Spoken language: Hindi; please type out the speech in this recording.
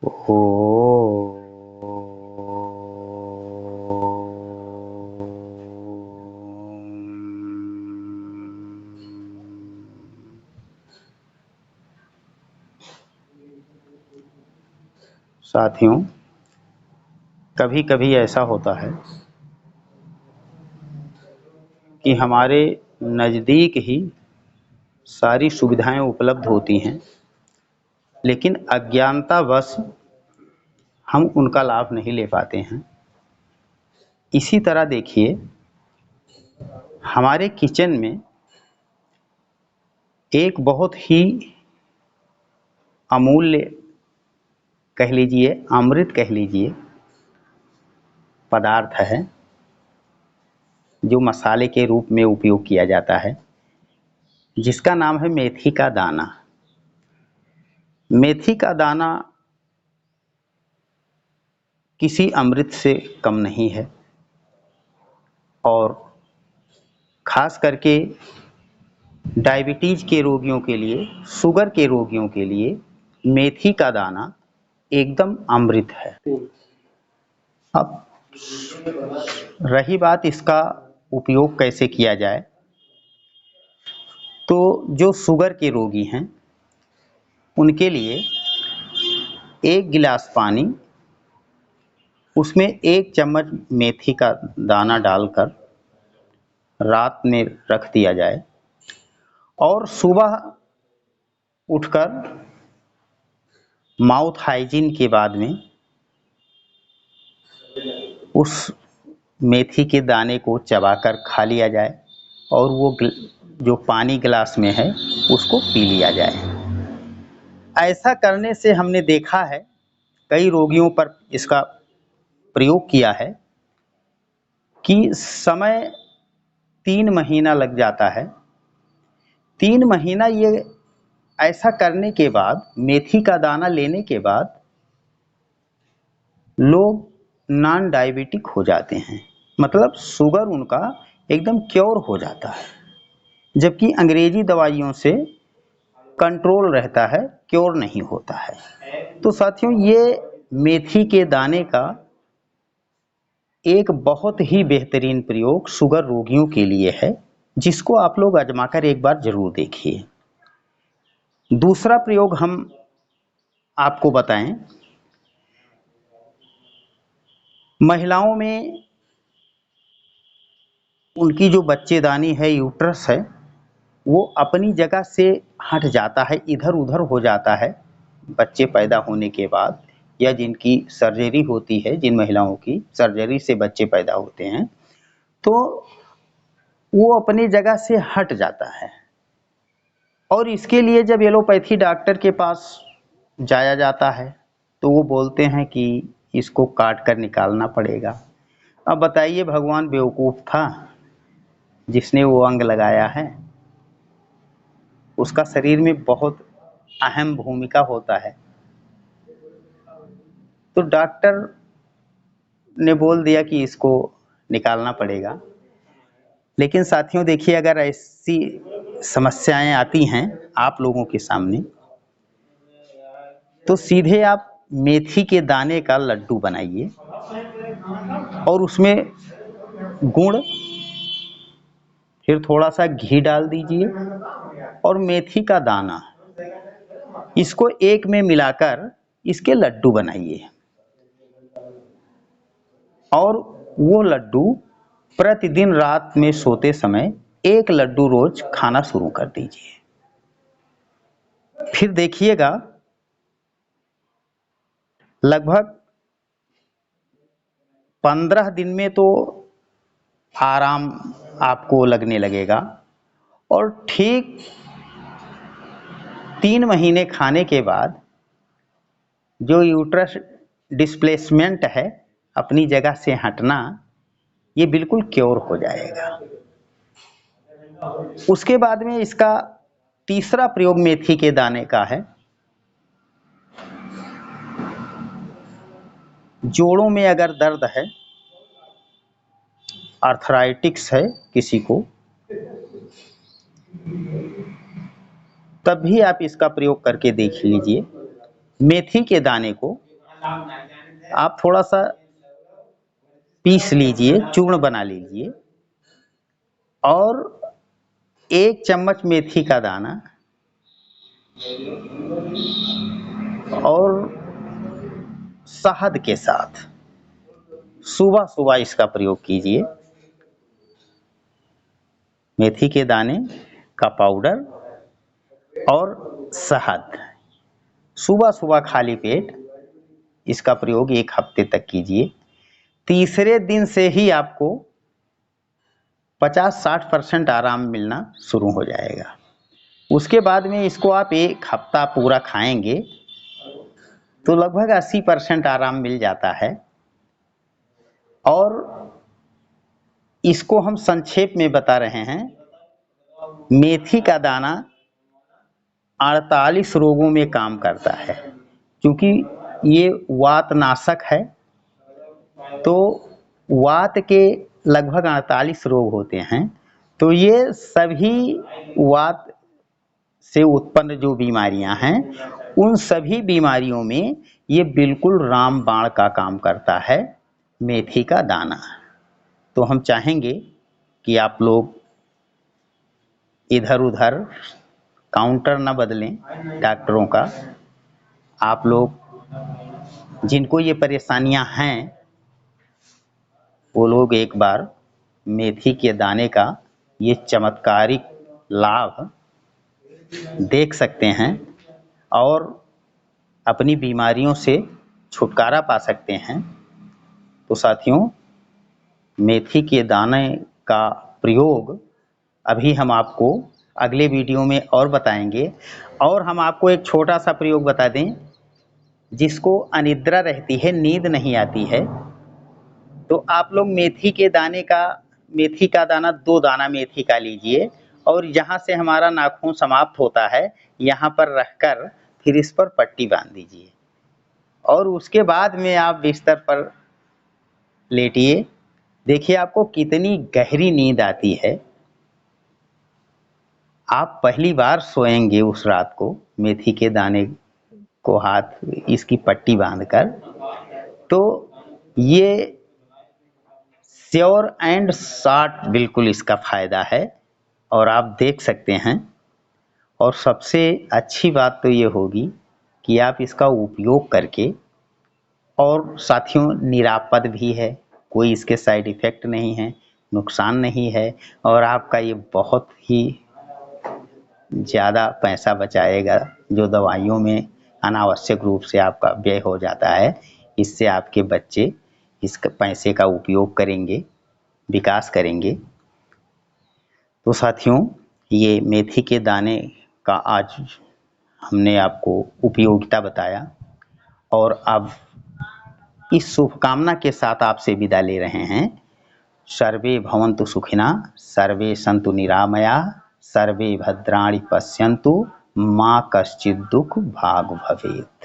ओ साथियों, कभी कभी ऐसा होता है कि हमारे नज़दीक ही सारी सुविधाएं उपलब्ध होती हैं, लेकिन अज्ञानतावश हम उनका लाभ नहीं ले पाते हैं। इसी तरह देखिए, हमारे किचन में एक बहुत ही अमूल्य कह लीजिए, अमृत कह लीजिए, पदार्थ है जो मसाले के रूप में उपयोग किया जाता है, जिसका नाम है मेथी का दाना। मेथी का दाना किसी अमृत से कम नहीं है, और ख़ास करके डायबिटीज़ के रोगियों के लिए, शुगर के रोगियों के लिए मेथी का दाना एकदम अमृत है। अब रही बात इसका उपयोग कैसे किया जाए, तो जो शुगर के रोगी हैं उनके लिए 1 गिलास पानी, उसमें 1 चम्मच मेथी का दाना डालकर रात में रख दिया जाए, और सुबह उठकर माउथ हाइजीन के बाद में उस मेथी के दाने को चबाकर खा लिया जाए, और वो जो पानी गिलास में है उसको पी लिया जाए। ऐसा करने से हमने देखा है, कई रोगियों पर इसका प्रयोग किया है कि समय 3 महीना लग जाता है। 3 महीना ये ऐसा करने के बाद, मेथी का दाना लेने के बाद, लोग नॉन डायबिटिक हो जाते हैं, मतलब शुगर उनका एकदम क्योर हो जाता है, जबकि अंग्रेजी दवाइयों से कंट्रोल रहता है, क्योर नहीं होता है। तो साथियों, ये मेथी के दाने का एक बहुत ही बेहतरीन प्रयोग शुगर रोगियों के लिए है, जिसको आप लोग आजमाकर एक बार जरूर देखिए। दूसरा प्रयोग हम आपको बताएं, महिलाओं में उनकी जो बच्चेदानी है, यूट्रस है, वो अपनी जगह से हट जाता है, इधर उधर हो जाता है बच्चे पैदा होने के बाद, या जिनकी सर्जरी होती है, जिन महिलाओं की सर्जरी से बच्चे पैदा होते हैं, तो वो अपनी जगह से हट जाता है। और इसके लिए जब एलोपैथी डॉक्टर के पास जाया जाता है, तो वो बोलते हैं कि इसको काट कर निकालना पड़ेगा। अब बताइए, भगवान बेवकूफ़ था जिसने वो अंग लगाया है? उसका शरीर में बहुत अहम भूमिका होता है। तो डॉक्टर ने बोल दिया कि इसको निकालना पड़ेगा। लेकिन साथियों देखिए, अगर ऐसी समस्याएं आती हैं आप लोगों के सामने, तो सीधे आप मेथी के दाने का लड्डू बनाइए, और उसमें गुड़, फिर थोड़ा सा घी डाल दीजिए, और मेथी का दाना, इसको एक में मिलाकर इसके लड्डू बनाइए, और वो लड्डू प्रतिदिन रात में सोते समय 1 लड्डू रोज खाना शुरू कर दीजिए। फिर देखिएगा, लगभग 15 दिन में तो आराम आपको लगने लगेगा, और ठीक 3 महीने खाने के बाद जो यूट्रस डिस्प्लेसमेंट है, अपनी जगह से हटना, ये बिल्कुल क्योर हो जाएगा। उसके बाद में इसका तीसरा प्रयोग मेथी के दाने का है। जोड़ों में अगर दर्द है, आर्थराइटिक्स है किसी को, तब भी आप इसका प्रयोग करके देख लीजिए। मेथी के दाने को आप थोड़ा सा पीस लीजिए, चूर्ण बना लीजिए और 1 चम्मच मेथी का दाना और शहद के साथ सुबह सुबह इसका प्रयोग कीजिए। मेथी के दाने का पाउडर और शहद सुबह सुबह खाली पेट इसका प्रयोग 1 हफ्ते तक कीजिए। तीसरे दिन से ही आपको 50-60% आराम मिलना शुरू हो जाएगा। उसके बाद में इसको आप 1 हफ्ता पूरा खाएंगे तो लगभग 80% आराम मिल जाता है। और इसको हम संक्षेप में बता रहे हैं। मेथी का दाना 48 रोगों में काम करता है, क्योंकि ये वातनाशक है। तो वात के लगभग 48 रोग होते हैं, तो ये सभी वात से उत्पन्न जो बीमारियां हैं उन सभी बीमारियों में ये बिल्कुल रामबाण का काम करता है, मेथी का दाना। तो हम चाहेंगे कि आप लोग इधर उधर काउंटर न बदलें डॉक्टरों का। आप लोग जिनको ये परेशानियां हैं वो लोग एक बार मेथी के दाने का ये चमत्कारिक लाभ देख सकते हैं और अपनी बीमारियों से छुटकारा पा सकते हैं। तो साथियों, मेथी के दाने का प्रयोग अभी हम आपको अगले वीडियो में और बताएंगे। और हम आपको एक छोटा सा प्रयोग बता दें, जिसको अनिद्रा रहती है, नींद नहीं आती है, तो आप लोग मेथी का दाना 2 दाना मेथी का लीजिए और यहाँ से हमारा नाखून समाप्त होता है, यहाँ पर रखकर फिर इस पर पट्टी बांध दीजिए और उसके बाद में आप बिस्तर पर लेटिए। देखिए आपको कितनी गहरी नींद आती है। आप पहली बार सोएंगे उस रात को मेथी के दाने को हाथ इसकी पट्टी बांधकर, तो ये श्योर एंड शॉर्ट बिल्कुल इसका फायदा है और आप देख सकते हैं। और सबसे अच्छी बात तो ये होगी कि आप इसका उपयोग करके, और साथियों निरापद भी है, कोई इसके साइड इफ़ेक्ट नहीं है, नुकसान नहीं है और आपका ये बहुत ही ज़्यादा पैसा बचाएगा जो दवाइयों में अनावश्यक रूप से आपका व्यय हो जाता है। इससे आपके बच्चे इस पैसे का उपयोग करेंगे, विकास करेंगे। तो साथियों, ये मेथी के दाने का आज हमने आपको उपयोगिता बताया और अब इस शुभकामना के साथ आपसे विदा ले रहे हैं। सर्वे भवन्तु सुखिनः, सर्वे सन्तु निरामयाः, सर्वे भद्राणि पश्यन्तु, मा कश्चित् दुःख भाग् भवेत्।